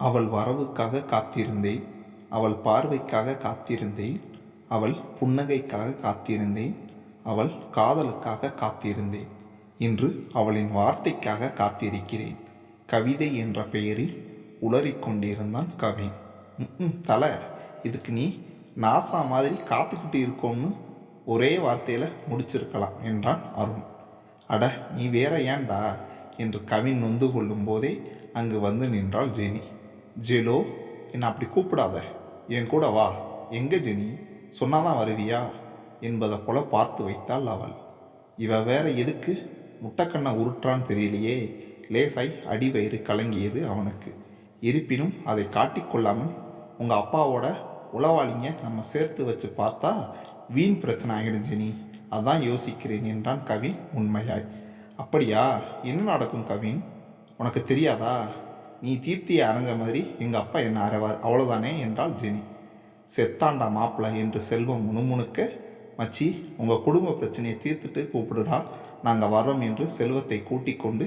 அவள் வரவுக்காக காத்திருந்தேன், அவள் பார்வைக்காக காத்திருந்தேன், அவள் புன்னகைக்காக காத்திருந்தேன், அவள் காதலுக்காக காத்திருந்தேன். இன்று அவளின் வார்த்தைக்காக காத்திருக்கிறேன். கவிதை என்ற பெயரில் உளறிக்கொண்டிருந்தான் கவின். தலை, இதுக்கு நீ நாசா மாதிரி காத்துக்கிட்டு இருக்கோம்னு ஒரே வார்த்தையில் முடிச்சிருக்கலாம் என்றான் அருண். அட, நீ வேற ஏன்டா என்று கவின் நொந்து கொள்ளும் போதே அங்கு வந்து நின்றாள் ஜெனி. ஜெலோ, என்னை அப்படி கூப்பிடாத, என் கூட வா. எங்கே ஜெனி, சொன்னாதான் வருவியா என்பதை போல பார்த்து வைத்தாள் அவள். இவ வேற எதுக்கு முட்டைக்கண்ணை உருட்டான்னு தெரியலையே. லேசாய் அடிவயிறு கலங்கியது அவனுக்கு. இருப்பினும் அதை காட்டிக்கொள்ளாமல், உங்கள் அப்பாவோட உளவாளிங்க நம்ம சேர்த்து வச்சு பார்த்தா வீண் பிரச்சனை ஆகிடும் ஜெனி, அதான் யோசிக்கிறேன் என்றான் கவின் உண்மையாய். அப்படியா, என்ன நடக்கும் கவின், உனக்கு தெரியாதா? நீ தீப்தியை அரைஞ்ச மாதிரி எங்கள் அப்பா என்ன அரைவார், அவ்வளோதானே என்றாள் ஜெனி. செத்தாண்டா மாப்பிள்ளை என்று செல்வம் முணுமுணுக்க, மச்சி உங்கள் குடும்ப பிரச்சனையை தீர்த்துட்டு கூப்பிடுடா, நாங்கள் வரோம் என்று செல்வத்தை கூட்டிக் கொண்டு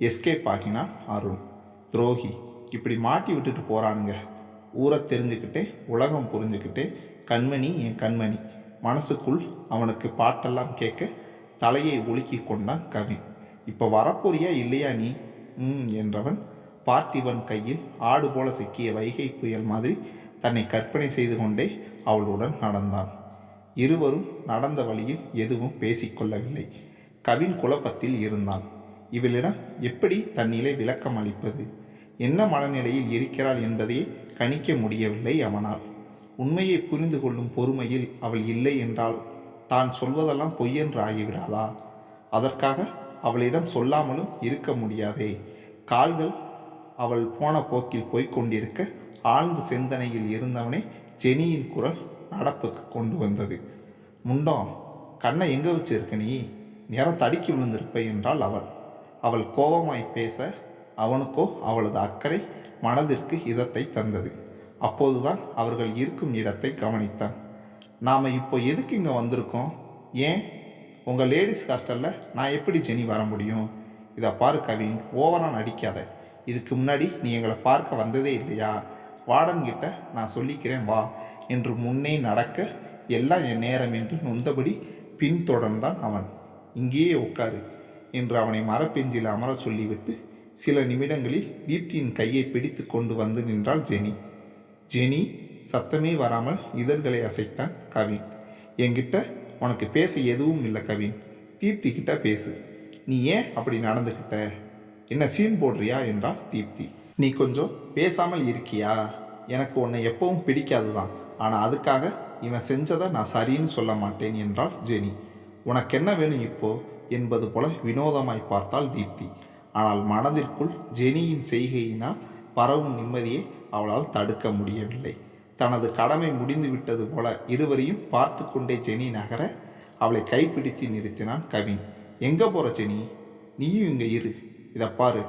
எஸ்கேப் ஆகினான் அருண். துரோகி, இப்படி மாட்டி விட்டுட்டு போகிறானுங்க. ஊரை தெரிஞ்சுக்கிட்டே உலகம் புரிஞ்சுக்கிட்டே கண்மணி என் கண்மணி. மனசுக்குள் அவனுக்கு பாட்டெல்லாம் கேட்க தலையை ஒலுக்கி கொண்டான் கவின். இப்போ வரப்போறியா இல்லையா நீ என்றவன் பார்த்திபன் கையில் ஆடு போல சிக்கிய வைகை புயல் மாதிரி தன்னை கற்பனை செய்து கொண்டே அவளுடன் நடந்தான். இருவரும் நடந்த வழியில் எதுவும் பேசிக்கொள்ளவில்லை. கவின் குழப்பத்தில் இருந்தான். இவளிடம் எப்படி தன்னிலை விளக்கம் அளிப்பது, என்ன மனநிலையில் இருக்கிறாள் என்பதையே கணிக்க முடியவில்லை அவனால். உண்மையை புரிந்து கொள்ளும் பொறுமையில் அவள் இல்லை என்றால் தான் சொல்வதெல்லாம் பொய்யென்று ஆகிவிடாதா? அதற்காக அவளிடம் சொல்லாமலும் இருக்க முடியாதே. கால்கள் அவள் போன போக்கில் போய்கொண்டிருக்க ஆழ்ந்த சிந்தனையில் இருந்தவனே ஜெனியின் குரல் நடப்புக்கு கொண்டு வந்தது. முண்டம், கண்ணை எங்கே வச்சிருக்க நீ, நேரம் தடுக்கி விழுந்திருப்ப என்றாள் அவள். அவள் கோபமாய் பேச அவனுக்கோ அவளது அக்கறை மனதிற்கு இதத்தை தந்தது. அப்போதுதான் அவர்கள் இருக்கும் இடத்தை கவனித்தான். நாம் இப்போ எதுக்கு இங்கே வந்திருக்கோம்? ஏன் உங்கள் லேடிஸ் ஹாஸ்டலில் நான் எப்படி ஜெனி வர முடியும்? இதை பாரு கவின், ஓவராக நடிக்காத. இதுக்கு முன்னாடி நீ எங்களை பார்க்க வந்ததே இல்லையா? வார்டன்கிட்ட நான் சொல்லிக்கிறேன் வா என்று முன்னே நடக்க, எல்லாம் என் நேரம் என்று நொந்தபடி பின்தொடர்ந்தான் அவன். இங்கேயே உட்காரு என்று அவனை மரப்பெஞ்சில் அமர சொல்லிவிட்டு சில நிமிடங்களில் தீப்தியின் கையை பிடித்து கொண்டு வந்து நின்றாள் ஜெனி. ஜெனி சத்தமே வராமல் இதழ்களை அசைத்தான் கவின். என்கிட்ட உனக்கு பேச எதுவும் இல்லை கவின், தீப்தி கிட்ட பேசு. நீ ஏன் அப்படி நடந்துக்கிட்ட, என்ன சீன் போடுறியா என்றாள் தீப்தி. நீ கொஞ்சம் பேசாமல் இருக்கியா? எனக்கு உன்னை எப்பவும் பிடிக்காது தான், ஆனால் அதுக்காக இவன் செஞ்சதை நான் சரின்னு சொல்ல மாட்டேன் என்றாள் ஜெனி. உனக்கு என்ன வேணும் இப்போ என்பது போல வினோதமாய் பார்த்தாள் தீப்தி. ஆனால் மனதிற்குள் ஜெனியின் செய்கையினால் பரவும் நிம்மதியை அவளால் தடுக்க முடியவில்லை. தனது கடமை முடிந்து விட்டது போல இருவரையும் பார்த்து கொண்டே ஜெனி நகர அவளை கைப்பிடித்து நிறுத்தினான் கவின். எங்கே போகிற ஜெனி, நீயும் இங்கே இரு. இதை பாரு,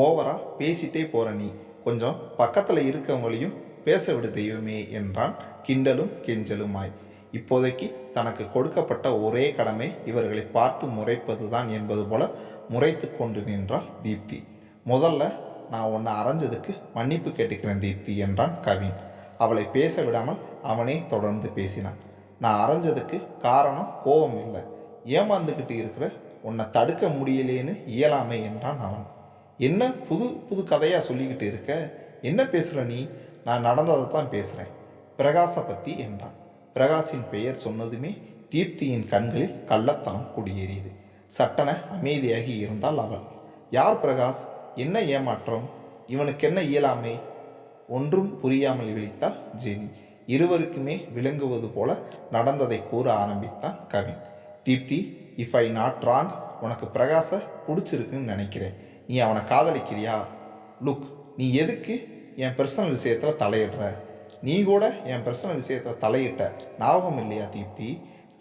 ஓவராக பேசிட்டே போகிற நீ, கொஞ்சம் பக்கத்தில் இருக்கவங்களையும் பேச விடு தெய்வமே என்றான் கிண்டலும் கெஞ்சலுமாய். இப்போதைக்கு தனக்கு கொடுக்கப்பட்ட ஒரே கடமை இவர்களை பார்த்து முறைப்பது தான் என்பது போல முறைத்து கொண்டு நின்றாள் தீப்தி. முதல்ல நான் உன்னை அரைஞ்சதுக்கு மன்னிப்பு கேட்டுக்கிறேன் தீப்தி என்றான் கவின். அவளை பேச விடாமல் அவனே தொடர்ந்து பேசினான். நான் அரைஞ்சதுக்கு காரணம் கோபம் இல்லை, ஏமாந்துக்கிட்டு இருக்கிற உன்னை தடுக்க முடியலேன்னு இயலாமை என்றான் அவன். என்ன புது புது கதையாக சொல்லிக்கிட்டு இருக்க, என்ன பேசுகிற நீ? நான் நடந்ததை தான் பேசுகிறேன், பிரகாஷை பற்றி என்றான். பிரகாஷின் பெயர் சொன்னதுமே தீப்தியின் கண்களில் கள்ளத்தனம் குடியேறியது. சட்டென அமைதியாகி இருந்தாள் அவள். யார் பிரகாஷ், என்ன ஏமாற்றம், இவனுக்கு என்ன இயலாமை? ஒன்றும் புரியாமல் விழித்தாள் ஜெனி. இருவருக்குமே விளங்குவது போல நடந்ததை கூற ஆரம்பித்தான் Kavin. Deepti, if I not wrong, உனக்கு பிரகாஷை பிடிச்சிருக்குன்னு நினைக்கிறேன். நீ அவனை காதலிக்கிறியா? லுக், நீ எதுக்கு என் பர்சனல் விஷயத்தில் தலையிடுற? நீ கூட என் பர்சனல் விஷயத்தில் தலையிட்ட ஞாபகம் இல்லையா தீப்தி?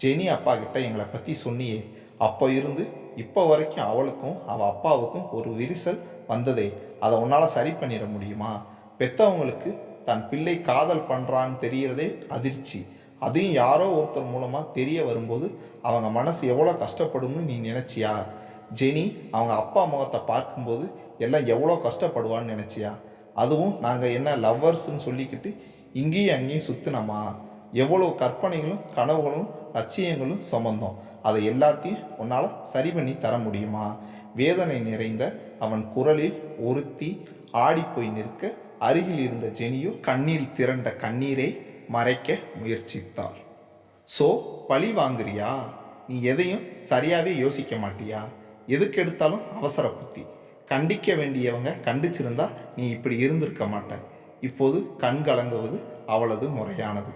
ஜெனி அப்பா கிட்ட எங்களை பற்றி சொன்னியே, அப்போ இருந்து இப்போ வரைக்கும் அவளுக்கும் அவள் அப்பாவுக்கும் ஒரு விரிசல் வந்ததே, அதை உன்னால் சரி பண்ணிட முடியுமா? பெற்றவங்களுக்கு தன் பிள்ளை காதல் பண்ணுறான்னு தெரியறதே அதிர்ச்சி, அதையும் யாரோ ஒருத்தர் மூலமாக தெரிய வரும்போது அவங்க மனசு எவ்வளோ கஷ்டப்படும்னு நீ நினச்சியா? ஜெனி அவங்க அப்பா முகத்தை பார்க்கும்போது எல்லாம் எவ்வளோ கஷ்டப்படுவான்னு நினச்சியா? அதுவும் நாங்கள் என்ன லவ்வர்ஸ்ன்னு சொல்லிக்கிட்டு இங்கேயும் அங்கேயும் சுற்றினோமா? எவ்வளோ கற்பனைகளும் கனவுகளும் லட்சியங்களும் சுமந்தோம். அதை எல்லாத்தையும் உன்னால் சரி பண்ணி தர முடியுமா? வேதனை நிறைந்த அவன் குரலில் ஒருத்தி ஆடிப்போய் நிற்க, அருகில் இருந்த ஜெனியோ கண்ணில் திரண்ட கண்ணீரை மறைக்க முயற்சித்தாள். ஸோ பழி வாங்குறியா? நீ எதையும் சரியாகவே யோசிக்க மாட்டியா? எதுக்கு எடுத்தாலும் அவசர புத்தி. கண்டிக்க வேண்டியவங்க கண்டிச்சிருந்தா நீ இப்படி இருந்திருக்க மாட்ட. இப்போது கண் கலங்குவது அவளது முறையானது.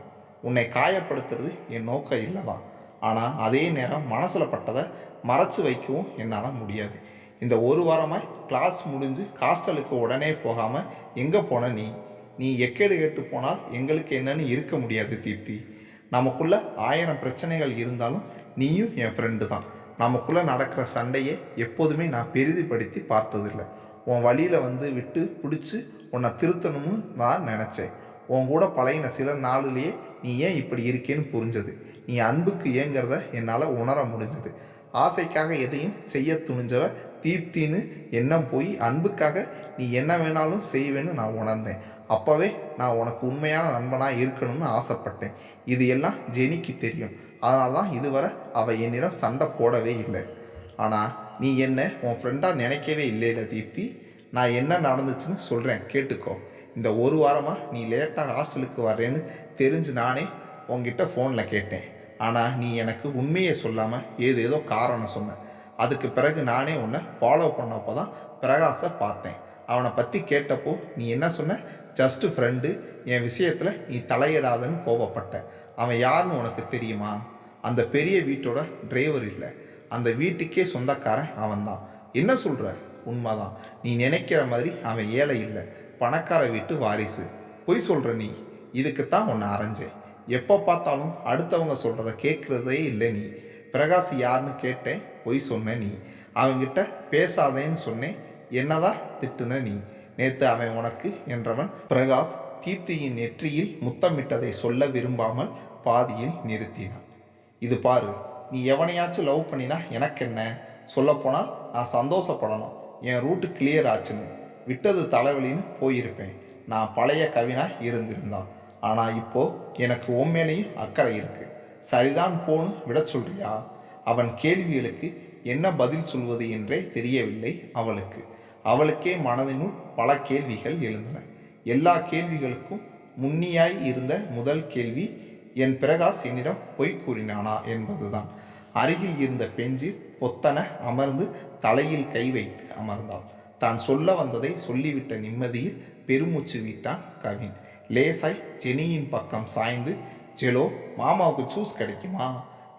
உன்னை காயப்படுத்துறது என் நோக்கம் இல்லைதான். ஆனால் அதே நேரம் மனசில் பட்டதை மறைச்சு வைக்கவும் என்னால் முடியாது. இந்த ஒரு வாரமாய் கிளாஸ் முடிஞ்சு ஹாஸ்டலுக்கு உடனே போகாமல் எங்கே போன நீ? நீ எக்கேடு கேட்டு போனால் எங்களுக்கு என்னன்னு இருக்க முடியாது தீப்தி. நமக்குள்ள 1000 பிரச்சனைகள் இருந்தாலும் நீயும் என் ஃப்ரெண்டு தான். நமக்குள்ளே நடக்கிற சண்டையை எப்போதுமே நான் பெரிதிப்படுத்தி பார்த்ததில்லை. உன் வழியில் வந்து விட்டு பிடிச்சி உன்னை திருத்தணும்னு நான் நினச்சேன். உன் கூட பழகின சில நாளிலேயே நீ ஏன் இப்படி இருக்கேன்னு புரிஞ்சது. நீ அன்புக்கு ஏங்கிறத என்னால் உணர முடிஞ்சது. ஆசைக்காக எதையும் செய்ய துணிஞ்சவ தீப்தின்னு எண்ணம் போய் அன்புக்காக நீ என்ன வேணாலும் செய்வேன்னு நான் உணர்ந்தேன். அப்போவே நான் உனக்கு உண்மையான நண்பனாக இருக்கணும்னு ஆசைப்பட்டேன். இது எல்லாம் ஜெனிக்கு தெரியும். அதனால தான் இதுவரை அவள் என்னிடம் சண்டை போடவே இல்லை. ஆனால் நீ என்ன உன் ஃப்ரெண்டாக நினைக்கவே இல்லைல்ல தீப்தி. நான் என்ன நடந்துச்சுன்னு சொல்கிறேன் கேட்டுக்கோ. இந்த ஒரு வாரமாக நீ லேட்டாக ஹாஸ்டலுக்கு வர்றேன்னு தெரிஞ்சு நானே உங்ககிட்ட ஃபோனில் கேட்டேன். ஆனால் நீ எனக்கு உண்மையை சொல்லாமல் ஏதேதோ காரணம் சொன்ன. அதுக்கு பிறகு நானே உன்னை ஃபாலோ பண்ணப்போ தான் பிரகாஷை பார்த்தேன். அவனை பற்றி கேட்டப்போ நீ என்ன சொன்ன? ஜஸ்ட்டு ஃப்ரெண்டு, என் விஷயத்தில் நீ தலையிடாதன்னு கோபப்பட்ட. அவன் யாருன்னு உனக்கு தெரியுமா? அந்த பெரிய வீட்டோட டிரைவர் இல்லை, அந்த வீட்டுக்கே சொந்தக்காரன் அவன்தான். என்ன சொல்கிற? உண்மைதான். நீ நினைக்கிற மாதிரி அவன் ஏழை இல்லை, பணக்கார வீட்டு வாரிசு. பொய் சொல்கிற நீ. இதுக்குத்தான் உன்னை அரைஞ்சேன். எப்போ பார்த்தாலும் அடுத்தவங்க சொல்கிறத கேட்குறதே இல்லை நீ. பிரகாஷ் யாருன்னு கேட்டேன், பொய் சொன்ன நீ. அவங்கிட்ட பேசாதேன்னு சொன்னேன், என்னதான் திட்டுன நீ. நேற்று அவன் உனக்கு என்றவன் பிரகாஷ் தீப்தியின் நெற்றியில் முத்தமிட்டதை சொல்ல விரும்பாமல் பாதியில் நிறுத்தினான். இது பாரு, நீ எவனையாச்சும் லவ் பண்ணினா எனக்கு என்ன? சொல்லப்போனால் நான் சந்தோஷப்படணும். என் ரூட்டு கிளியர் ஆச்சுன்னு. விட்டது தலைவலின்னு போயிருப்பேன். நான் பழைய கவினா இருந்திருந்தான். ஆனால் இப்போது எனக்கு உண்மையிலையும் அக்கறை இருக்குது. சரிதான் போன்னு விட சொல்றியா? அவன் கேள்விகளுக்கு என்ன பதில் சொல்வது என்றே தெரியவில்லை அவளுக்கு. அவளுக்கே மனதினுள் பல கேள்விகள் எழுந்தன. எல்லா கேள்விகளுக்கும் முன்னியாய் இருந்த முதல் கேள்வி, என் பிரகாஷ் என்னிடம் பொய் கூறினானா என்பதுதான். அருகில் இருந்த பெஞ்சில் பொத்தன அமர்ந்து தலையில் கை வைத்து அமர்ந்தாள். தான் சொல்ல வந்ததை சொல்லிவிட்ட நிம்மதியில் பெருமூச்சு விட்டான் கவின். லேசாய் ஜெனியின் பக்கம் சாய்ந்து, ஜெலோ, மாமாவுக்கு ஜூஸ் கிடைக்குமா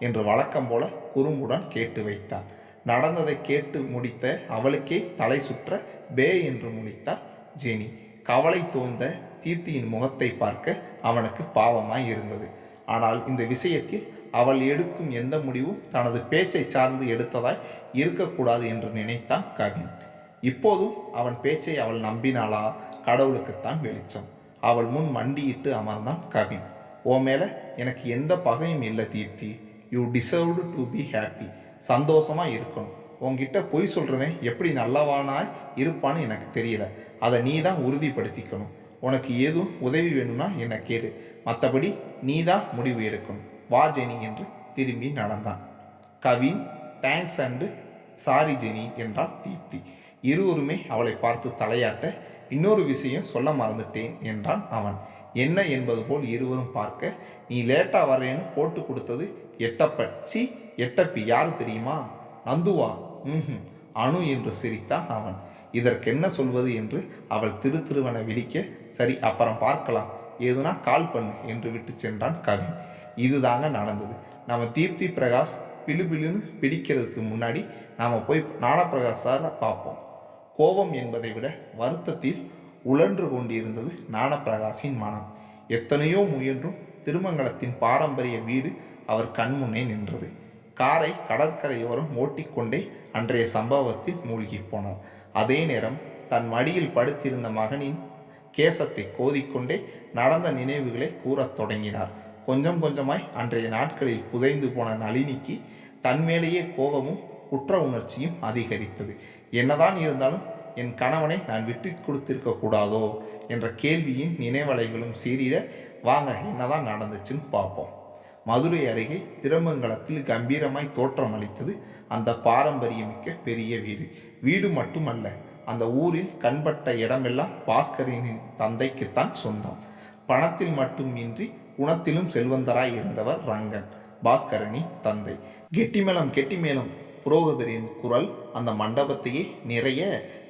என்று வழக்கம் போல குறும்புடன் கேட்டு வைத்தான். நடந்ததை கேட்டு முடித்த அவளுக்கே தலை சுற்ற பே என்று முடித்தாள் ஜெனி. கவலை தோய்ந்த தீப்தியின் முகத்தை பார்க்க அவனுக்கு பாவமாய் இருந்தது. ஆனால் இந்த விஷயத்தில் அவள் எடுக்கும் எந்த முடிவும் தனது பேச்சை சார்ந்து எடுத்ததாய் இருக்கக்கூடாது என்று நினைத்தான் கவின். இப்போதும் அவன் பேச்சை அவள் நம்பினாளா? கடவுளுக்குத்தான் வெளிச்சம். அவள் முன் மண்டியிட்டு அமர்ந்தான் கவின். ஓ மேலே எனக்கு எந்த பகையும் இல்லை Deepti. You deserved to be happy. சந்தோஷமாக இருக்கணும். உங்ககிட்ட பொய் சொல்கிறவன் எப்படி நல்லவானாய் இருப்பான்னு எனக்கு தெரியல. அதை நீ தான் உறுதிப்படுத்திக்கணும். உனக்கு ஏதும் உதவி வேணும்னா என்னை கேளு. மற்றபடி நீ தான் முடிவு எடுக்கணும். வா ஜெனி என்று திரும்பி நடந்தான். Kavin, thanks and sorry Jenny என்றாள் தீப்தி. இருவருமே அவளை பார்த்து தலையாட்ட, இன்னொரு விஷயம் சொல்ல மறந்துட்டேன் என்றான் அவன். என்ன என்பது போல் இருவரும் பார்க்க, நீ லேட்டாக வரேன்னு போட்டு கொடுத்தது எட்டப்பச்சி. எட்டப்பி யார் தெரியுமா? நந்துவா? அணு என்று சிரித்தான் அவன். இதற்கென்ன சொல்வது என்று அவள் திருவன விழிக்க, சரி அப்புறம் பார்க்கலாம், ஏதுனா கால் பண்ணு என்று விட்டு சென்றான் கவின். இதுதாங்க நடந்தது. நம்ம தீப்தி பிரகாஷ் பிலுபிலுன்னு பிடிக்கிறதுக்கு முன்னாடி நாம் போய் ஞானப்பிரகாஷ் சாரை பார்ப்போம். கோபம் என்பதை விட வருத்தத்தில் உழன்று கொண்டிருந்தது ஞானப்பிரகாஷின் மனம். எத்தனையோ முயன்றும் திருமங்கலத்தின் பாரம்பரிய வீடு அவர் கண்முன்னே நின்றது. காரை கடற்கரையோரம் ஓட்டிக்கொண்டே அன்றைய சம்பவத்தில் மூழ்கி போனார். அதே நேரம் தன் மடியில் படுத்திருந்த மகனின் கேசத்தை கோதிக்கொண்டே நடந்த நினைவுகளை கூறத் தொடங்கினார். கொஞ்சம் கொஞ்சமாய் அன்றைய நாட்களில் புதைந்து போன நளினிக்கு தன்மேலேயே கோபமும் குற்ற உணர்ச்சியும் அதிகரித்தது. என்னதான் இருந்தாலும் என் கணவனை நான் விட்டு கொடுத்திருக்க கூடாதோ என்ற கேள்வியின் நினைவலைகளும் சீரிட வாங்க என்னதான் நடந்துச்சுன்னு பார்ப்போம். மதுரை அருகே திருமங்கலத்தில் கம்பீரமாய் தோற்றமளித்தது அந்த பாரம்பரியமிக்க பெரிய வீடு. வீடு மட்டுமல்ல, அந்த ஊரில் கண்பட்ட இடமெல்லாம் பாஸ்கரின் தந்தைக்குத்தான் சொந்தம். பணத்தில் மட்டுமின்றி குணத்திலும் செல்வந்தராய் இருந்தவர் ரங்கன், பாஸ்கரனின் தந்தை. கெட்டிமேளம் கெட்டிமேளம் புரோகிதரின் குரல் அந்த மண்டபத்தையே நிறைய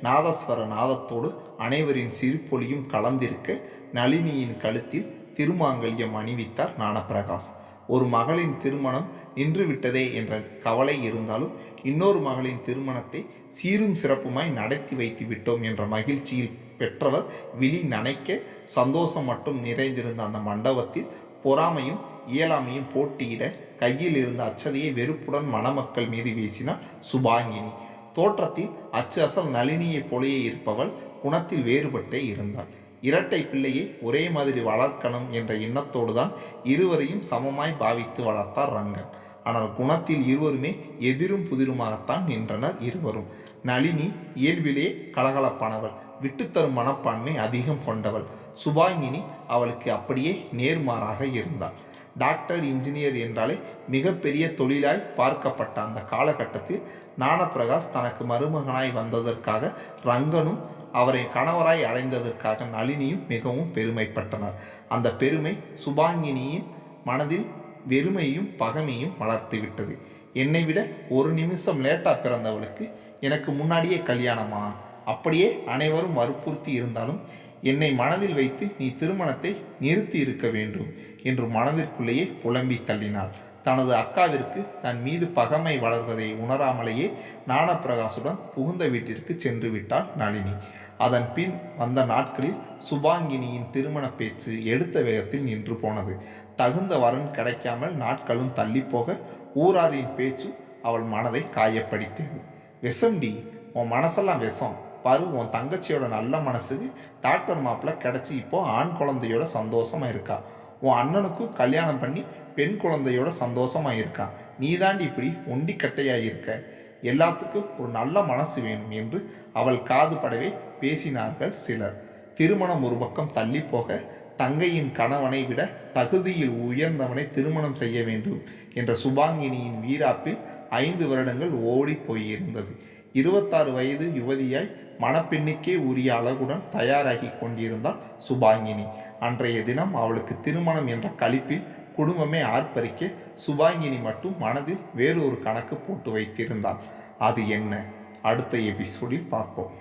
நாதஸ்வர நாதத்தோடு அனைவரின் சிரிப்பொலியும் கலந்திருக்க நளினியின் கழுத்தில் திருமாங்கல்யம் அணிவித்தார் ஞானப்பிரகாஷ். ஒரு மகளின் திருமணம் நின்றுவிட்டதே என்ற கவலை இருந்தாலும் இன்னொரு மகளின் திருமணத்தை சீரும் சிறப்புமாய் நடத்தி வைத்து விட்டோம் என்ற மகிழ்ச்சியில் பெற்றவர் விழி நனைக்க சந்தோஷம் மட்டும் நிறைந்திருந்த அந்த மண்டபத்தில் பொறாமையும் இயலாமையும் போட்டியிட கையில் இருந்த அச்சதையை வெறுப்புடன் மணமக்கள் மீது வீசினார் சுபாங்கினி. தோற்றத்தில் அச்சு அசல் நளினியைப் போலேயே இருப்பவள் குணத்தில் வேறுபட்டே இருந்தாள். இரட்டை பிள்ளையை ஒரே மாதிரி வளர்க்கணும் என்ற எண்ணத்தோடு தான் இருவரையும் சமமாய் பாவித்து வளர்த்தார் ரங்கன். ஆனால் குணத்தில் இருவருமே எதிரும் புதிருமாகத்தான் நின்றனர் இருவரும். நளினி இயல்பிலே கலகலப்பானவள், விட்டுத்தரும் மனப்பான்மை அதிகம் கொண்டவள். சுபாங்கினி அவளுக்கு அப்படியே நேர்மாறாக இருந்தாள். டாக்டர், இன்ஜினியர் என்றாலே மிகப்பெரிய தொழிலாய் பார்க்கப்பட்ட அந்த காலகட்டத்தில் ஞானப்பிரகாஷ் தனக்கு மருமகனாய் வந்ததற்காக ரங்கனும் அவரை கணவராய் அடைந்ததற்காக நளினியும் மிகவும் பெருமைப்பட்டனர். அந்த பெருமை சுபாங்கினியின் மனதில் வெறுமையும் பகைமையும் வளர்த்துவிட்டது. என்னை விட ஒரு நிமிஷம் லேட்டாக பிறந்தவளுக்கு எனக்கு முன்னாடியே கல்யாணமா? அப்படியே அனைவரும் வற்புறுத்தி இருந்தாலும் என்னை மனதில் வைத்து நீ திருமணத்தை நிறுத்தி இருக்க வேண்டும் என்று மனதிற்குள்ளேயே புலம்பி தள்ளினாள். தனது அக்காவிற்கு தன் மீது பகைமை வளர்வதை உணராமலேயே ஞானப்பிரகாசுடன் புகுந்த வீட்டிற்கு சென்று விட்டாள் நளினி. அதன் பின் வந்த நாட்களில் சுபாங்கினியின் திருமண பேச்சு எடுத்த வேகத்தில் நின்று போனது. தகுந்த வரன் கிடைக்காமல் நாட்களும் தள்ளிப்போக ஊராரின் பேச்சும் அவள் மனதை காயப்படுத்தியது. விஷம்டி, உன் மனசெல்லாம் விஷம் பாரு. உன் தங்கச்சியோட நல்ல மனசுக்கு டாக்டர் மாப்பிள்ளை கிடச்சி இப்போ ஆண் குழந்தையோட சந்தோஷமாக இருக்கா. உன் அண்ணனுக்கும் கல்யாணம் பண்ணி பெண் குழந்தையோட சந்தோஷமாக இருக்கான். நீ தாண்டி இப்படி ஒண்டி கட்டையாக இருக்க. எல்லாத்துக்கும் ஒரு நல்ல மனசு வேணும் என்று அவள் காது படவே பேசினார்கள் சிலர். திருமணம் ஒரு பக்கம் தள்ளி போக தங்கையின் கணவனை விட தகுதியில் உயர்ந்தவனை திருமணம் செய்ய வேண்டும் என்ற சுபாங்கினியின் வீராப்பில் 5 வருடங்கள் ஓடி போயிருந்தது. 26 வயது யுவதியாய் மணப்பெண்ணுக்கே உரிய அழகுடன் தயாராகி கொண்டிருந்தாள் சுபாங்கினி. அன்றைய தினம் அவளுக்கு திருமணம் என்ற களிப்பில் குடும்பமே ஆர்ப்பரிக்க சுபாங்கினி மட்டும் மனதில் வேறொரு கணக்கு போட்டு வைத்திருந்தாள். அது என்ன? அடுத்த எபிசோடில் பார்ப்போம்.